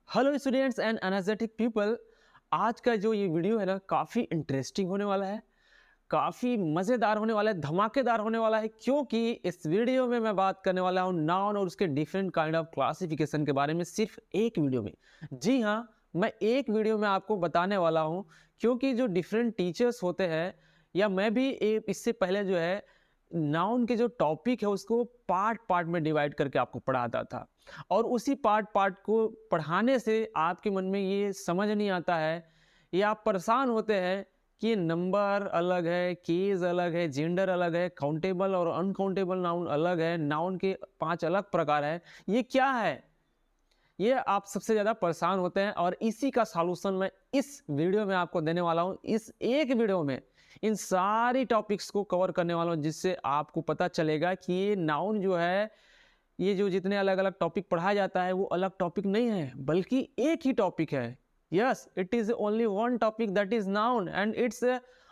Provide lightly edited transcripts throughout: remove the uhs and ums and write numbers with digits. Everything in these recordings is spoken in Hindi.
Hello students and energetic people. आज का जो ये वीडियो है ना काफ़ी इंटरेस्टिंग होने वाला है, काफ़ी मज़ेदार होने वाला है, धमाकेदार होने वाला है, क्योंकि इस वीडियो में मैं बात करने वाला हूँ नाउन और उसके डिफरेंट काइंड ऑफ क्लासिफिकेशन के बारे में सिर्फ एक वीडियो में। जी हाँ, मैं एक वीडियो में आपको बताने वाला हूँ, क्योंकि जो डिफरेंट टीचर्स होते हैं या मैं भी इससे पहले जो है नाउन के जो टॉपिक है उसको पार्ट पार्ट में डिवाइड करके आपको पढ़ाता था, और उसी पार्ट पार्ट को पढ़ाने से आपके मन में ये समझ नहीं आता है या आप परेशान होते हैं कि नंबर अलग है, केस अलग है, जेंडर अलग है, काउंटेबल और अनकाउंटेबल नाउन अलग है, नाउन के 5 अलग प्रकार है, ये क्या है? ये आप सबसे ज़्यादा परेशान होते हैं और इसी का सॉल्यूशन मैं इस वीडियो में आपको देने वाला हूँ। इस एक वीडियो में इन सारी टॉपिक्स को कवर करने वाला हूँ, जिससे आपको पता चलेगा कि ये नाउन जो है, ये जो जितने अलग अलग टॉपिक पढ़ाया जाता है वो अलग टॉपिक नहीं है, बल्कि एक ही टॉपिक है। Yes, it is only one topic, that is noun, and it's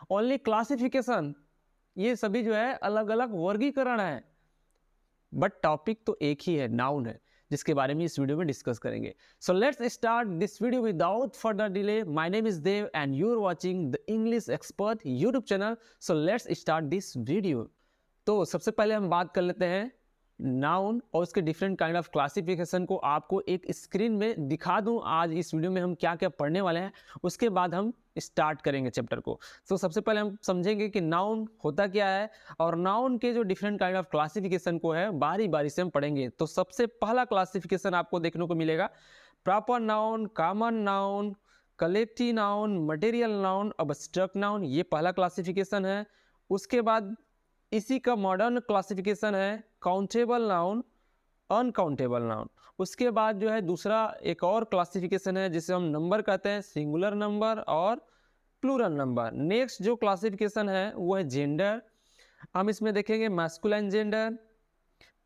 only classification. ये सभी जो है अलग अलग वर्गीकरण है, बट टॉपिक तो एक ही है, नाउन है, जिसके बारे में इस वीडियो में डिस्कस करेंगे। So let's start this video without further delay. My name is Dev and you are watching the English expert YouTube channel. So let's start this video. तो सबसे पहले हम बात कर लेते हैं नाउन और उसके डिफरेंट काइंड ऑफ क्लासिफिकेशन को आपको एक स्क्रीन में दिखा दूं। आज इस वीडियो में हम क्या क्या पढ़ने वाले हैं, उसके बाद हम स्टार्ट करेंगे चैप्टर को। तो सबसे पहले हम समझेंगे कि नाउन होता क्या है, और नाउन के जो डिफरेंट काइंड ऑफ क्लासिफिकेशन को है बारी बारी से हम पढ़ेंगे। तो सबसे पहला क्लासिफिकेशन आपको देखने को मिलेगा proper noun, common noun, collective noun, material noun, abstract noun, ये पहला क्लासिफिकेशन है। उसके बाद इसी का मॉडर्न क्लासिफिकेशन है काउंटेबल नाउन, अनकाउंटेबल नाउन। उसके बाद जो है दूसरा एक और क्लासिफिकेशन है जिसे हम नंबर कहते हैं, सिंगुलर नंबर और प्लूरल नंबर। नेक्स्ट जो क्लासिफिकेशन है वो है जेंडर। हम इसमें देखेंगे masculine gender,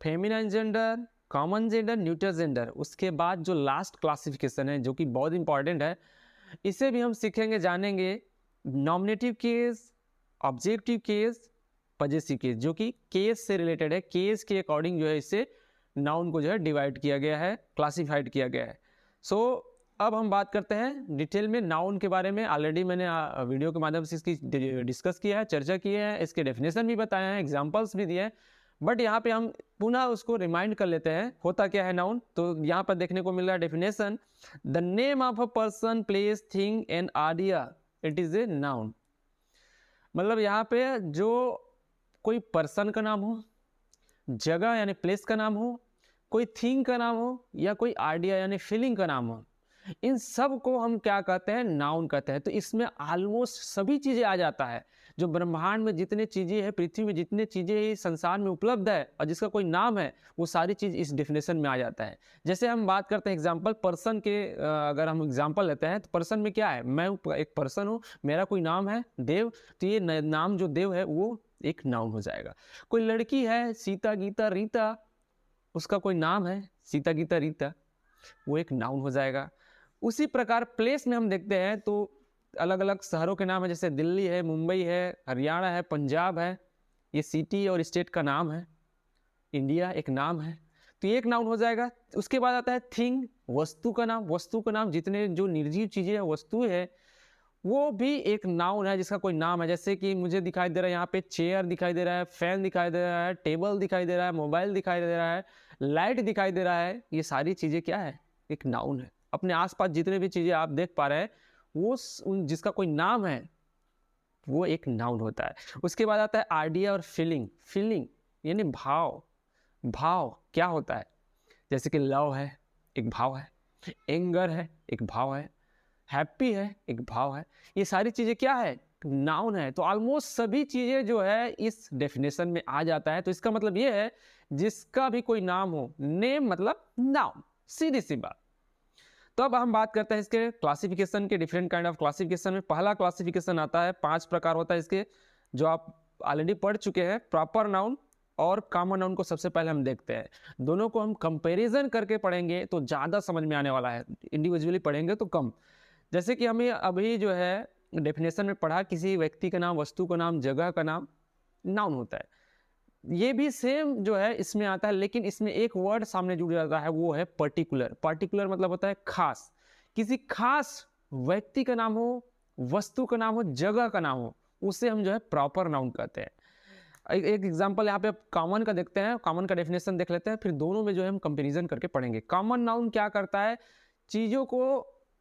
feminine gender, common gender, neutral gender. उसके बाद जो लास्ट क्लासिफिकेशन है जो कि बहुत इंपॉर्टेंट है, इसे भी हम सीखेंगे, जानेंगे। Nominative case, objective case, possessive case, जो कि केस से रिलेटेड है। केस के अकॉर्डिंग जो है इसे नाउन को जो है डिवाइड किया गया है, क्लासिफाइड किया गया है। सो अब हम बात करते हैं डिटेल में नाउन के बारे में। ऑलरेडी मैंने वीडियो के माध्यम से इसकी डिस्कस किया है, चर्चा की है, इसके डेफिनेशन भी बताए हैं, एग्जाम्पल्स भी दिए हैं, बट यहाँ पे हम पुनः उसको रिमाइंड कर लेते हैं होता क्या है नाउन। तो यहाँ पर देखने को मिल रहा है definition, the name of a person, place, thing and idea, it is a noun. मतलब यहाँ पे जो कोई पर्सन का नाम हो, जगह यानी प्लेस का नाम हो, कोई थिंग का नाम हो, या कोई आइडिया यानी फीलिंग का नाम हो, इन सब को हम क्या कहते हैं? नाउन कहते हैं। तो इसमें ऑलमोस्ट सभी चीज़ें आ जाता है। जो ब्रह्मांड में जितने चीज़ें हैं, पृथ्वी में जितने चीज़ें इस संसार में उपलब्ध है और जिसका कोई नाम है, वो सारी चीज़ इस डेफिनेशन में आ जाता है। जैसे हम बात करते हैं एग्जाम्पल पर्सन के, अगर हम एग्जाम्पल लेते हैं तो पर्सन में क्या है? मैं एक पर्सन हूँ, मेरा कोई नाम है देव, तो ये नाम जो देव है वो एक नाउन हो जाएगा। कोई लड़की है सीता, गीता, रीता, उसका कोई नाम है सीता, गीता, रीता, वो एक नाउन हो जाएगा। उसी प्रकार प्लेस में हम देखते हैं तो अलग अलग शहरों के नाम है, जैसे दिल्ली है, मुंबई है, हरियाणा है, पंजाब है, ये सिटी और स्टेट का नाम है। इंडिया एक नाम है, तो ये एक नाउन हो जाएगा। उसके बाद आता है थिंग, वस्तु का नाम। वस्तु का नाम, जितने जो निर्जीव चीज़ें हैं, वस्तुएं है, वो भी एक नाउन है जिसका कोई नाम है। जैसे कि मुझे दिखाई दे रहा है यहाँ पे चेयर दिखाई दे रहा है, फैन दिखाई दे रहा है, टेबल दिखाई दे रहा है, मोबाइल दिखाई दे रहा है, लाइट दिखाई दे रहा है, ये सारी चीज़ें क्या है? एक नाउन है। अपने आसपास जितने भी चीज़ें आप देख पा रहे हैं, वो जिसका कोई नाम है वो एक नाउन होता है। उसके बाद आता है आइडिया और फीलिंग। फीलिंग यानी भाव। भाव क्या होता है? जैसे कि लव है, एक भाव है, एंगर है, एक भाव है, हैप्पी है, एक भाव है। ये सारी चीज़ें क्या है? नाउन है। तो ऑलमोस्ट सभी चीज़ें जो है इस डेफिनेशन में आ जाता है। तो इसका मतलब ये है जिसका भी कोई नाम हो, नेम मतलब नाउन, सीधी सी बात। तो अब हम बात करते हैं इसके क्लासिफिकेशन के, डिफरेंट काइंड ऑफ क्लासिफिकेशन में। पहला क्लासिफिकेशन आता है, 5 प्रकार होता है इसके, जो आप ऑलरेडी पढ़ चुके हैं। प्रॉपर नाउन और कॉमन नाउन को सबसे पहले हम देखते हैं। दोनों को हम कंपैरिजन करके पढ़ेंगे तो ज़्यादा समझ में आने वाला है, इंडिविजुअली पढ़ेंगे तो कम। जैसे कि हमें अभी जो है डेफिनेशन में पढ़ा, किसी व्यक्ति का नाम, वस्तु का नाम, जगह का नाम नाउन होता है। ये भी सेम जो है इसमें आता है, लेकिन इसमें एक वर्ड सामने जुड़ जाता है, वो है पर्टिकुलर। पर्टिकुलर मतलब होता है खास। किसी खास व्यक्ति का नाम हो, वस्तु का नाम हो, जगह का नाम हो, उसे हम जो है प्रॉपर नाउन कहते हैं। एक एग्जांपल यहाँ पे आप कॉमन का देखते हैं, कॉमन का डेफिनेशन देख लेते हैं, फिर दोनों में जो है हम कंपैरिजन करके पढ़ेंगे। कॉमन नाउन क्या करता है, चीज़ों को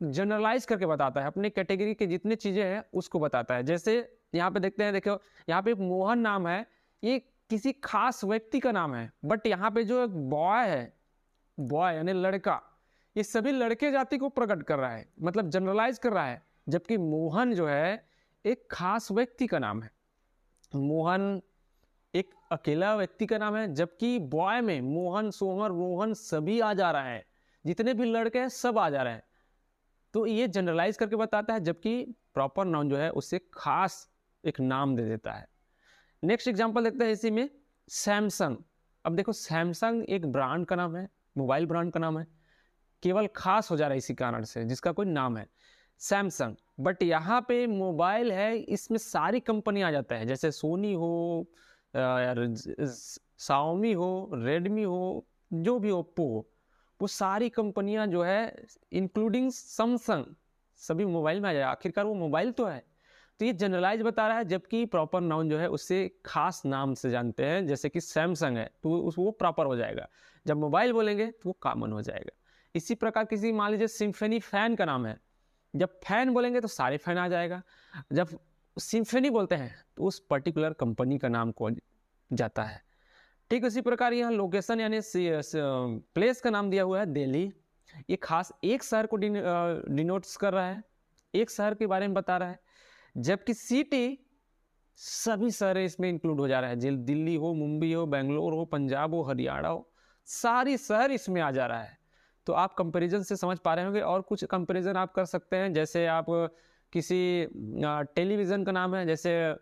जनरलाइज करके बताता है, अपने कैटेगरी के जितने चीज़ें हैं उसको बताता है। जैसे यहाँ पे देखते हैं, देखो यहाँ पे मोहन नाम है, ये किसी खास व्यक्ति का नाम है, बट यहाँ पे जो एक बॉय है, बॉय यानी लड़का, ये सभी लड़के जाति को प्रकट कर रहा है, मतलब जनरलाइज कर रहा है। जबकि मोहन जो है एक खास व्यक्ति का नाम है, मोहन एक अकेला व्यक्ति का नाम है, जबकि बॉय में मोहन, सोहर, रोहन सभी आ जा रहा है, जितने भी लड़के हैं सब आ जा रहे हैं। तो ये जनरलाइज करके बताता है, जबकि प्रॉपर नाउन जो है उससे खास एक नाम दे देता है। नेक्स्ट एग्जांपल देखते हैं इसी में, सैमसंग। अब देखो सैमसंग एक ब्रांड का नाम है, मोबाइल ब्रांड का नाम है, केवल खास हो जा रहा है इसी कारण से, जिसका कोई नाम है सैमसंग। बट यहाँ पे मोबाइल है, इसमें सारी कंपनी आ जाता है, जैसे सोनी हो, शाओमी हो, रेडमी हो, जो भी ओप्पो हो, वो सारी कंपनियां जो है इंक्लूडिंग सैमसंग सभी मोबाइल में आ जाए, आखिरकार वो मोबाइल तो है। तो ये जनरलाइज बता रहा है, जबकि प्रॉपर नाउन जो है उससे खास नाम से जानते हैं, जैसे कि सैमसंग है तो वो प्रॉपर हो जाएगा, जब मोबाइल बोलेंगे तो वो कॉमन हो जाएगा। इसी प्रकार किसी मान लीजिए सिम्फनी फैन का नाम है, जब फैन बोलेंगे तो सारे फैन आ जाएगा, जब सिम्फनी बोलते हैं तो उस पर्टिकुलर कंपनी का नाम को जाता है। ठीक उसी प्रकार यहाँ लोकेशन यानी प्लेस का नाम दिया हुआ है दिल्ली, ये खास एक शहर को डिनोट्स कर रहा है, एक शहर के बारे में बता रहा है। जबकि सिटी सभी शहर इसमें इंक्लूड हो जा रहा है, दिल्ली हो, मुंबई हो, बेंगलोर हो, पंजाब हो, हरियाणा हो, सारी शहर इसमें आ जा रहा है। तो आप कंपैरिजन से समझ पा रहे होंगे। और कुछ कंपैरिजन आप कर सकते हैं, जैसे आप किसी टेलीविज़न का नाम है, जैसे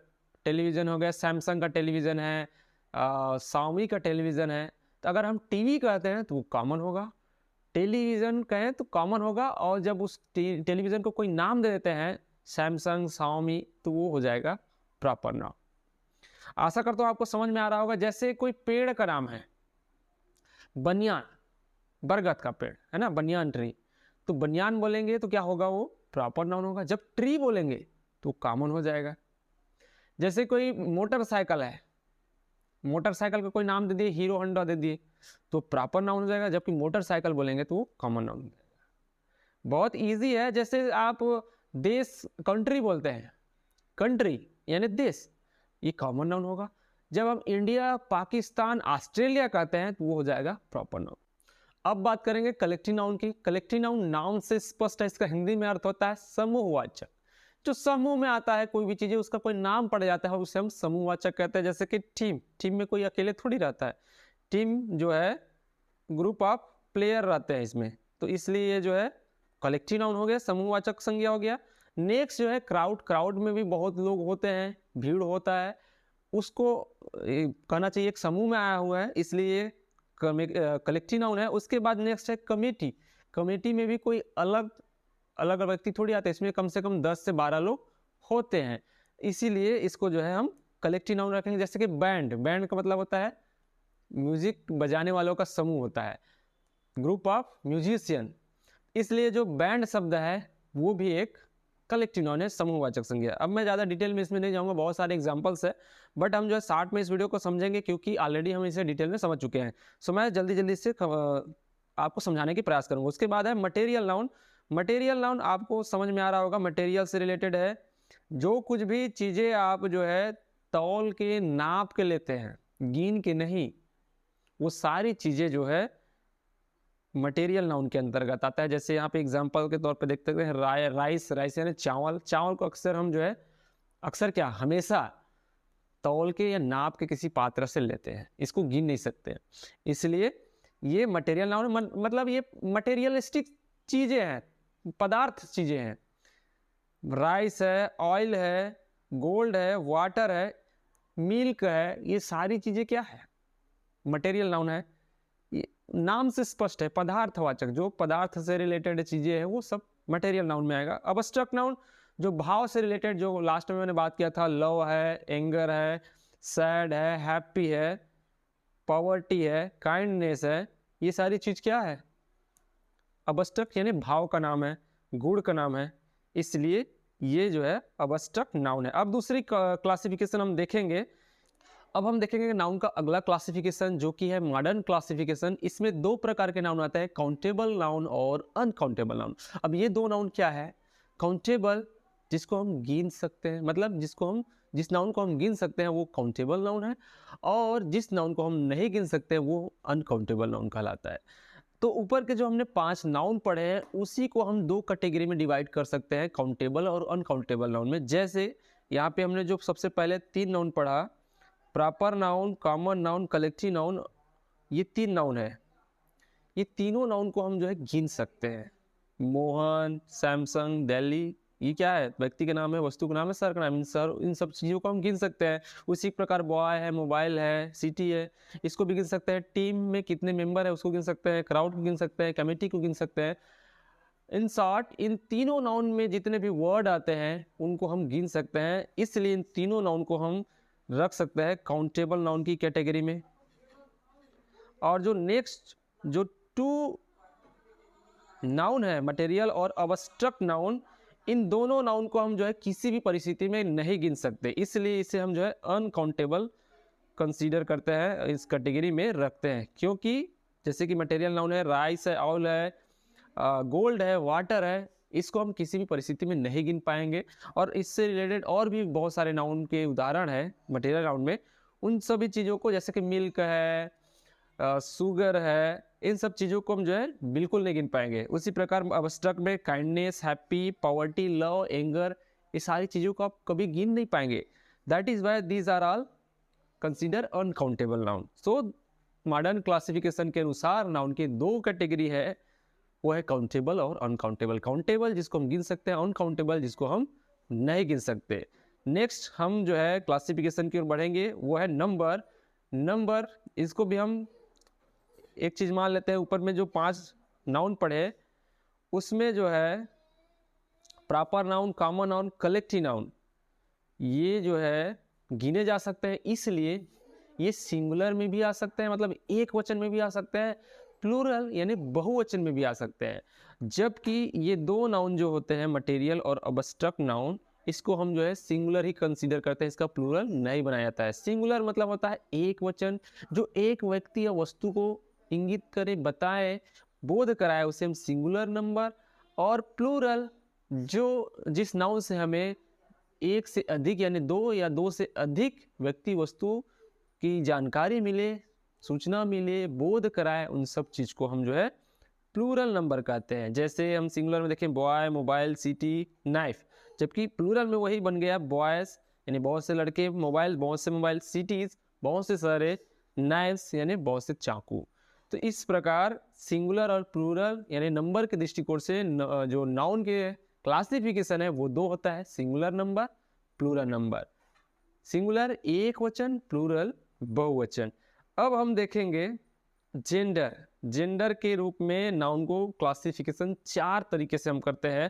टेलीविज़न हो गया, सैमसंग का टेलीविज़न है, शाओमी का टेलीविज़न है, तो अगर हम टीवी कहते हैं तो वो कॉमन होगा, टेलीविज़न कहें तो कॉमन होगा, और जब उस टेलीविज़न को कोई नाम दे देते हैं सैमसंग, शाओमी, तो वो हो जाएगा प्रॉपर नाम। आशा करता हूँ आपको समझ में आ रहा होगा। जैसे कोई पेड़ का नाम है, बनियान, बरगद का पेड़ है ना, बनियान ट्री, तो बनियान बोलेंगे तो क्या होगा, वो प्रॉपर नाउन होगा। जब ट्री बोलेंगे तो कॉमन हो जाएगा। जैसे कोई मोटरसाइकिल है, मोटरसाइकिल का कोई नाम दे दिए, हीरो होंडा दे दिए, तो प्रॉपर नाउन हो जाएगा, जबकि मोटरसाइकिल बोलेंगे तो वो कॉमन नाउन हो जाएगा। बहुत इजी है। जैसे आप देश, कंट्री बोलते हैं, कंट्री यानी देश, ये कॉमन नाउन होगा। जब हम इंडिया, पाकिस्तान, ऑस्ट्रेलिया कहते हैं तो वो हो जाएगा प्रॉपर नाउन। अब बात करेंगे कलेक्टिव नाउन की। कलेक्टिव नाउन, नाउन से स्पष्ट है, इसका हिंदी में अर्थ होता है समूहवाचक। जो समूह में आता है कोई भी चीज़, उसका कोई नाम पड़ जाता है, उसे हम समूहवाचक कहते हैं। जैसे कि टीम, टीम में कोई अकेले थोड़ी रहता है, टीम जो है ग्रुप ऑफ प्लेयर रहते हैं इसमें, तो इसलिए ये जो है कलेक्टिव नाउन हो गया, समूहवाचक संज्ञा हो गया। नेक्स्ट जो है क्राउड, क्राउड में भी बहुत लोग होते हैं, भीड़ होता है, उसको कहना चाहिए एक समूह में आया हुआ है, इसलिए कलेक्टिव नाउन है। उसके बाद नेक्स्ट है कमेटी, कमेटी में भी कोई अलग अलग व्यक्ति थोड़ी आते हैं, इसमें कम से कम 10 से 12 लोग होते हैं, इसीलिए इसको जो है हम कलेक्टिव नाउन रखेंगे। जैसे कि बैंड, बैंड का मतलब होता है म्यूजिक बजाने वालों का समूह होता है, ग्रुप ऑफ म्यूजिशियन, इसलिए जो बैंड शब्द है वो भी एक कलेक्टिव नाउन है, समूहवाचक संज्ञा। अब मैं ज़्यादा डिटेल में इसमें नहीं जाऊँगा, बहुत सारे एग्जांपल्स है, बट हम जो है शॉर्ट में इस वीडियो को समझेंगे, क्योंकि ऑलरेडी हम इसे डिटेल में समझ चुके हैं। सो मैं जल्दी जल्दी से आपको समझाने की प्रयास करूँगा। उसके बाद है मटेरियल नाउन। मटेरियल नाउन आपको समझ में आ रहा होगा, मटेरियल से रिलेटेड है, जो कुछ भी चीज़ें आप जो है तौल के, नाप के लेते हैं, गिन के नहीं, वो सारी चीज़ें जो है मटेरियल नाउन के अंतर्गत आता है। जैसे यहाँ पे एग्जांपल के तौर पे देख सकते हैं राइस, राइस यानी चावल, चावल को अक्सर हम जो है, अक्सर क्या, हमेशा तौल के या नाप के किसी पात्र से लेते हैं, इसको गिन नहीं सकते हैं, इसलिए ये मटेरियल नाउन, मतलब ये मटेरियलिस्टिक चीज़ें हैं, पदार्थ चीज़ें हैं। राइस है, ऑयल है, गोल्ड है, वाटर है, मिल्क है, ये सारी चीज़ें क्या है, मटेरियल नाउन है। ये नाम से स्पष्ट है, पदार्थवाचक, जो पदार्थ से रिलेटेड चीज़ें हैं वो सब मटेरियल नाउन में आएगा। अब्स्ट्रैक्ट नाउन, जो भाव से रिलेटेड, जो लास्ट में मैंने बात किया था, लव है, एंगर है, सैड है, हैप्पी है, पॉवर्टी है, काइंडनेस है, ये सारी चीज़ क्या है, अब्स्ट्रैक्ट यानी भाव का नाम है। गुड़ का नाम है, इसलिए ये जो है अबस्ट्रक्ट नाउन है। अब दूसरी क्लासिफिकेशन हम देखेंगे। अब हम देखेंगे नाउन का अगला क्लासिफिकेशन जो कि है मॉडर्न क्लासिफिकेशन। इसमें दो प्रकार के नाउन आते हैं, काउंटेबल नाउन और अनकाउंटेबल नाउन। अब ये दो नाउन क्या है? काउंटेबल जिसको हम गिन सकते हैं, मतलब जिस नाउन को हम गिन सकते हैं वो काउंटेबल नाउन है, और जिस नाउन को हम नहीं गिन सकते वो अनकाउंटेबल नाउन कहलाता है। तो ऊपर के जो हमने 5 नाउन पढ़े हैं उसी को हम 2 कैटेगरी में डिवाइड कर सकते हैं, काउंटेबल और अनकाउंटेबल नाउन में। जैसे यहाँ पे हमने जो सबसे पहले 3 नाउन पढ़ा, proper noun, common noun, collective noun, ये 3 नाउन है। ये तीनों नाउन को हम जो है गिन सकते हैं। मोहन, सैमसंग, दिल्ली, ये क्या है? व्यक्ति का नाम है, वस्तु का नाम है, शहर का नाम है। इन सब चीज़ों को हम गिन सकते हैं। उसी प्रकार बॉय है, मोबाइल है, सिटी है, इसको भी गिन सकते हैं। टीम में कितने मेंबर है उसको गिन सकते हैं, क्राउड को गिन सकते हैं, कमेटी को गिन सकते हैं। इन शॉर्ट इन तीनों नाउन में जितने भी वर्ड आते हैं उनको हम गिन सकते हैं, इसलिए इन तीनों नाउन को हम रख सकते हैं काउंटेबल नाउन की कैटेगरी में। और जो नेक्स्ट जो 2 नाउन है, मटेरियल और अबस्ट्रक्ट नाउन, इन दोनों नाउन को हम जो है किसी भी परिस्थिति में नहीं गिन सकते, इसलिए इसे हम जो है अनकाउंटेबल कंसीडर करते हैं, इस कैटेगरी में रखते हैं। क्योंकि जैसे कि मटेरियल नाउन है, राइस है, ऑयल है, गोल्ड है, वाटर है, इसको हम किसी भी परिस्थिति में नहीं गिन पाएंगे। और इससे रिलेटेड और भी बहुत सारे नाउन के उदाहरण है मटेरियल नाउन में, उन सभी चीज़ों को, जैसे कि मिल्क है, शुगर है, इन सब चीज़ों को हम जो है बिल्कुल नहीं गिन पाएंगे। उसी प्रकार अबस्ट्रक्ट में kindness, happy, poverty, love, anger, ये सारी चीज़ों को आप कभी गिन नहीं पाएंगे। That is why these are all consider uncountable noun. So modern classification के अनुसार नाउन की 2 कैटेगरी है, वो है काउंटेबल और अनकाउंटेबल। काउंटेबल जिसको हम गिन सकते हैं, अनकाउंटेबल जिसको हम नहीं गिन सकते। नेक्स्ट हम जो है क्लासिफिकेशन की ओर बढ़ेंगे, वो है नंबर। इसको भी हम एक चीज़ मान लेते हैं, ऊपर में जो 5 नाउन पढ़े उसमें जो है proper noun, common noun, collective noun, ये जो है गिने जा सकते हैं, इसलिए ये सिंगुलर में भी आ सकते हैं, मतलब एक वचन में भी आ सकते हैं, प्लूरल यानी बहुवचन में भी आ सकते हैं। जबकि ये 2 नाउन जो होते हैं, मटेरियल और अबस्ट्रक्ट नाउन, इसको हम जो है सिंगुलर ही कंसीडर करते हैं, इसका प्लूरल नहीं बनाया जाता है। सिंगुलर मतलब होता है एक वचन, जो एक व्यक्ति या वस्तु को इंगित करे, बताए, बोध कराए, उसे हम सिंगुलर नंबर। और प्लूरल जो जिस नाउन से हमें एक से अधिक यानी 2 या 2 से अधिक व्यक्ति वस्तु की जानकारी मिले, सूचना मिले, बोध कराए, उन सब चीज़ को हम जो है प्लूरल नंबर कहते हैं। जैसे हम सिंगुलर में देखें बॉय, मोबाइल, सिटी, नाइफ, जबकि प्लूरल में वही बन गया बॉयज़ यानी बहुत से लड़के, मोबाइल बहुत से मोबाइल, सिटीज़ बहुत से शहरें, नाइफ्स यानी बहुत से चाकू। तो इस प्रकार सिंगुलर और प्लूरल यानी नंबर के दृष्टिकोण से जो नाउन के क्लासिफिकेशन है वो 2 होता है, singular number, plural number. Singular एक वचन, प्लूरल बहुवचन। अब हम देखेंगे जेंडर के रूप में नाउन को क्लासिफिकेशन 4 तरीके से हम करते हैं।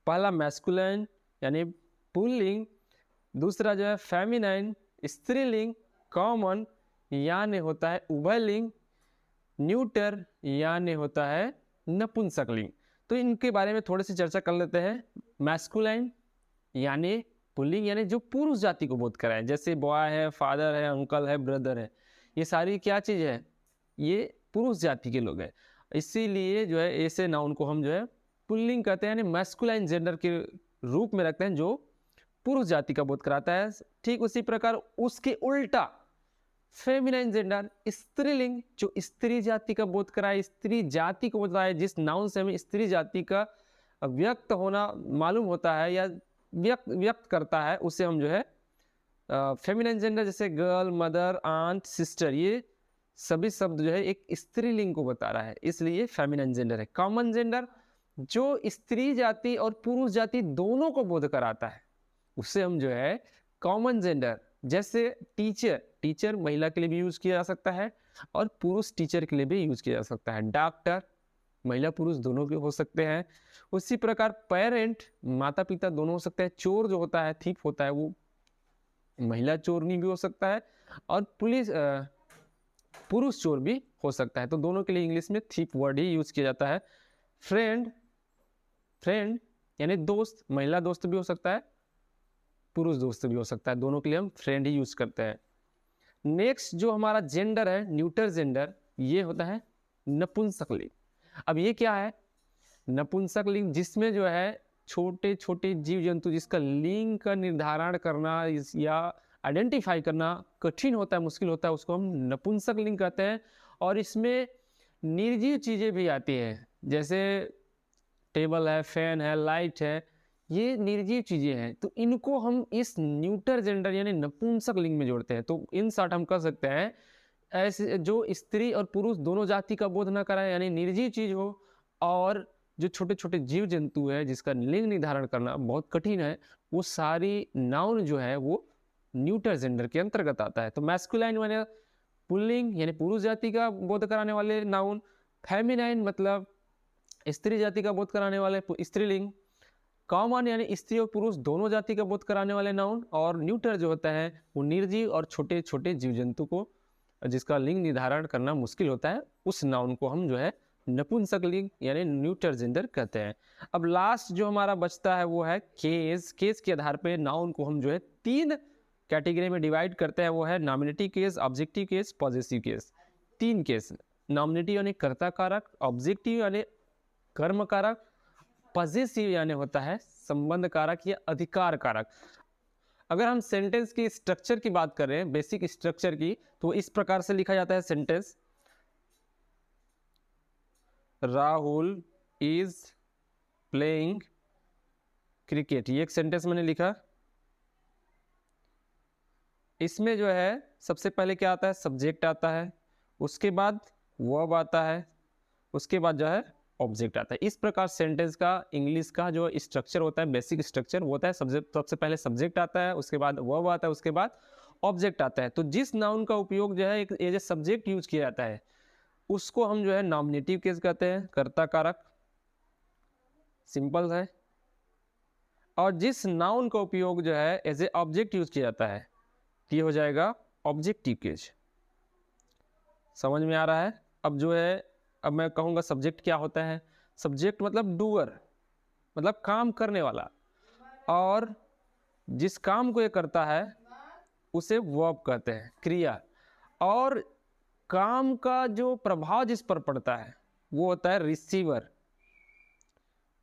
पहला मैस्कुलिन यानी पुल्लिंग, दूसरा जो है फेमिनाइन स्त्रीलिंग, कॉमन यानी होता है उभयलिंग, न्यूटर यानी होता है नपुंसकलिंग। तो इनके बारे में थोड़ी सी चर्चा कर लेते हैं। मैस्कुलाइन यानी पुल्लिंग यानी जो पुरुष जाति को बोध कराए, जैसे बॉय है, फादर है, अंकल है, ब्रदर है, ये सारी क्या चीज़ है, ये पुरुष जाति के लोग हैं, इसीलिए जो है ऐसे नाउन को हम जो है पुल्लिंग कहते हैं, यानी मैस्कुलाइन जेंडर के रूप में रखते हैं जो पुरुष जाति का बोध कराता है। ठीक उसी प्रकार उसके उल्टा फेमिनाइन जेंडर स्त्रीलिंग जो स्त्री जाति का बोध कराए, स्त्री जाति को बताए, जिस नाउन से हमें स्त्री जाति का व्यक्त होना मालूम होता है या व्यक्त करता है, उसे हम जो है फेमिनाइन जेंडर, जैसे गर्ल, मदर, आंट, सिस्टर, ये सभी शब्द जो है एक स्त्रीलिंग को बता रहा है, इसलिए फेमिनाइन जेंडर है। कॉमन जेंडर जो स्त्री जाति और पुरुष जाति दोनों को बोध कराता है, उसे हम जो है कॉमन जेंडर, जैसे टीचर महिला के लिए भी यूज किया जा सकता है और पुरुष टीचर के लिए भी यूज किया जा सकता है। डॉक्टर महिला पुरुष दोनों के हो सकते हैं। उसी प्रकार पेरेंट माता पिता दोनों हो सकते हैं। चोर जो होता है, थीफ होता है, वो महिला चोरनी भी हो सकता है और पुरुष चोर भी हो सकता है। तो दोनों के लिए इंग्लिश में थीफ वर्ड ही यूज किया जाता है। फ्रेंड फ्रेंड यानी दोस्त, महिला दोस्त भी हो सकता है, पुरुष दोस्त भी हो सकता है, दोनों के लिए हम फ्रेंड ही यूज करते हैं। नेक्स्ट जो हमारा जेंडर है, न्यूटर जेंडर, ये होता है नपुंसकलिंग। अब ये क्या है? नपुंसकलिंग जिसमें जो है छोटे छोटे जीव जंतु जिसका लिंग का निर्धारण करना या आइडेंटिफाई करना कठिन होता है, मुश्किल होता है, उसको हम नपुंसकलिंग कहते हैं। और इसमें निर्जीव चीजें भी आती हैं, जैसे टेबल है, फैन है, लाइट है, ये निर्जीव चीजें हैं, तो इनको हम इस न्यूटर जेंडर यानी नपुंसक लिंग में जोड़ते हैं। तो इन शॉर्ट हम कह सकते हैं ऐसे जो स्त्री और पुरुष दोनों जाति का बोध न कराए, यानी निर्जीव चीज हो, और जो छोटे छोटे जीव जंतु है जिसका लिंग निर्धारण करना बहुत कठिन है, वो सारी नाउन जो है वो न्यूटर जेंडर के अंतर्गत आता है। तो मैस्कुलाइन माने पुल्लिंग यानी पुरुष जाति का बोध कराने वाले नाउन, फेमिनाइन मतलब स्त्री जाति का बोध कराने वाले स्त्रीलिंग, कॉमन यानी स्त्री और पुरुष दोनों जाति का बोध कराने वाले नाउन, और न्यूटर जो होता है वो निर्जीव और छोटे छोटे जीव जंतु को जिसका लिंग निर्धारण करना मुश्किल होता है, उस नाउन को हम जो है नपुंसक लिंग यानी न्यूटर जेंडर कहते हैं। अब लास्ट जो हमारा बचता है वो है केस। केस के आधार पे नाउन को हम जो है 3 कैटेगरी में डिवाइड करते हैं, वो है nominative case, objective case, possessive case. 3 case, nominative यानी कर्ता कारक, ऑब्जेक्टिव यानी कर्म कारक, पॉजेसिव यानी होता है संबंध कारक या अधिकार कारक। अगर हम सेंटेंस की स्ट्रक्चर की बात कर रहे हैं, बेसिक स्ट्रक्चर की, तो इस प्रकार से लिखा जाता है sentence, Rahul is playing cricket. ये एक सेंटेंस मैंने लिखा। इसमें जो है सबसे पहले क्या आता है? सब्जेक्ट आता है, उसके बाद वर्ब आता है, उसके बाद जो है ऑब्जेक्ट आता है। इस प्रकार सेंटेंस का इंग्लिश का जो स्ट्रक्चर होता है, बेसिक स्ट्रक्चर वो होता है। सबसे पहले सब्जेक्ट आता है, उसके बाद वर्ब आता है, उसके बाद ऑब्जेक्ट आता है। तो जिस नाउन का उपयोग जो है एक एज ए सब्जेक्ट यूज किया जाता है, उसको हम जो है नॉमिनेटिव केस कहते हैं, कर्ता कारक, सिंपल है। और जिस नाउन का उपयोग जो है एज ए ऑब्जेक्ट यूज किया जाता है, ये हो जाएगा ऑब्जेक्टिव केस। समझ में आ रहा है? अब जो है, अब मैं कहूँगा सब्जेक्ट क्या होता है। सब्जेक्ट मतलब डूअर, मतलब काम करने वाला, और जिस काम को ये करता है उसे वर्ब कहते हैं, क्रिया। और काम का जो प्रभाव जिस पर पड़ता है वो होता है रिसीवर,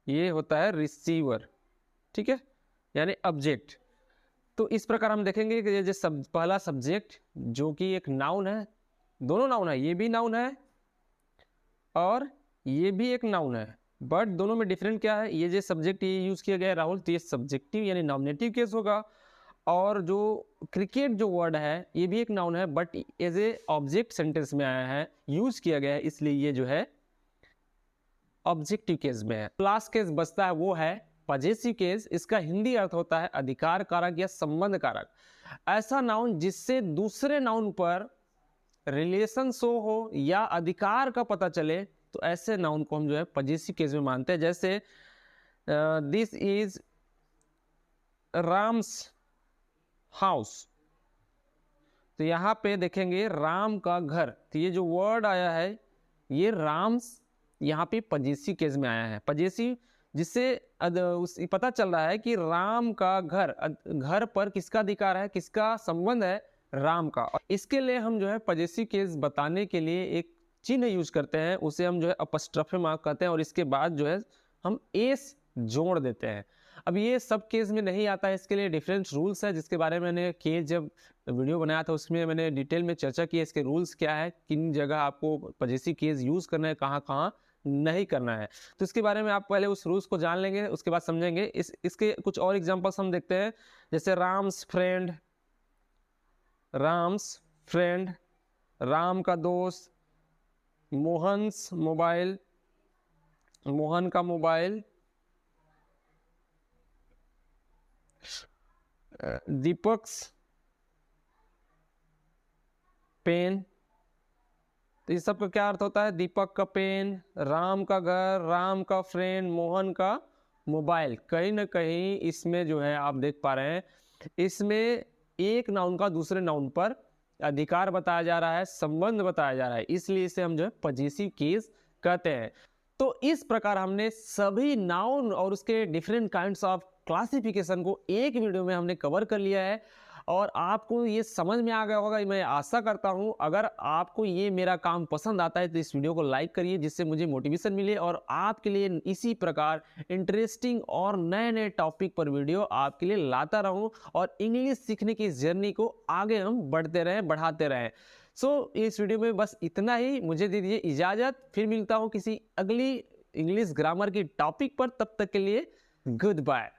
ये होता है रिसीवर, ठीक है, यानी ऑब्जेक्ट। तो इस प्रकार हम देखेंगे कि ये जो पहला सब्जेक्ट जो कि एक नाउन है, दोनों नाउन है, ये भी नाउन है और ये भी एक नाउन है, बट दोनों में डिफरेंट क्या है? ये जो सब्जेक्ट ये यूज किया गया है राहुल, तो ये सब्जेक्टिव यानी नॉमिनेटिव केस होगा। और जो क्रिकेट जो वर्ड है ये भी एक नाउन है, but as a object sentence में आया है, यूज किया गया है, इसलिए ये जो है ऑब्जेक्टिव केस में है। लास्ट केस बचता है वो है पॉजेसिव केस। इसका हिंदी अर्थ होता है अधिकार कारक या संबंध कारक। ऐसा नाउन जिससे दूसरे नाउन पर रिलेशन शो हो या अधिकार का पता चले, तो ऐसे नाउन को हम जो है पॉजेसिव केस में मानते हैं। जैसे दिस इज राम्स हाउस, तो यहाँ पे देखेंगे राम का घर, तो ये जो वर्ड आया है ये राम्स यहाँ पे पॉजेसिव केस में आया है। पॉजेसिव जिससे पता चल रहा है कि राम का घर पर किसका अधिकार है, किसका संबंध है? राम का। और इसके लिए हम जो है पॉजेसिव केस बताने के लिए एक चिन्ह यूज करते हैं, उसे हम जो है अपस्ट्रफे मार्क कहते हैं, और इसके बाद जो है हम एस जोड़ देते हैं। अब ये सब केस में नहीं आता है, इसके लिए डिफरेंट रूल्स है, जिसके बारे में मैंने केस जब वीडियो बनाया था उसमें मैंने डिटेल में चर्चा की है। इसके रूल्स क्या है, किन जगह आपको पॉजेसिव केस यूज करना है, कहाँ कहाँ नहीं करना है, तो इसके बारे में आप पहले उस रूल्स को जान लेंगे, उसके बाद समझेंगे। इसके कुछ और एग्जांपल्स हम देखते हैं, जैसे राम्स फ्रेंड, राम का दोस्त, मोहन्स मोबाइल, मोहन का मोबाइल, दीपक्स पेन। तो इस सब का क्या अर्थ होता है? दीपक का पेन, राम का घर, राम का फ्रेंड, मोहन का मोबाइल। कहीं ना कहीं इसमें जो है आप देख पा रहे हैं, इसमें एक नाउन का दूसरे नाउन पर अधिकार बताया जा रहा है, संबंध बताया जा रहा है, इसलिए इसे हम जो है पॉजेसिव केस कहते हैं। तो इस प्रकार हमने सभी नाउन और उसके डिफरेंट काइंड्स ऑफ क्लासिफिकेशन को एक वीडियो में हमने कवर कर लिया है और आपको ये समझ में आ गया होगा, मैं आशा करता हूँ। अगर आपको ये मेरा काम पसंद आता है तो इस वीडियो को लाइक करिए, जिससे मुझे मोटिवेशन मिले और आपके लिए इसी प्रकार इंटरेस्टिंग और नए नए टॉपिक पर वीडियो आपके लिए लाता रहूँ और इंग्लिश सीखने की जर्नी को आगे हम बढ़ते रहें, बढ़ाते रहें। इस वीडियो में बस इतना ही, मुझे दे दीजिए इजाज़त। फिर मिलता हूँ किसी अगली इंग्लिश ग्रामर की टॉपिक पर, तब तक के लिए गुड बाय।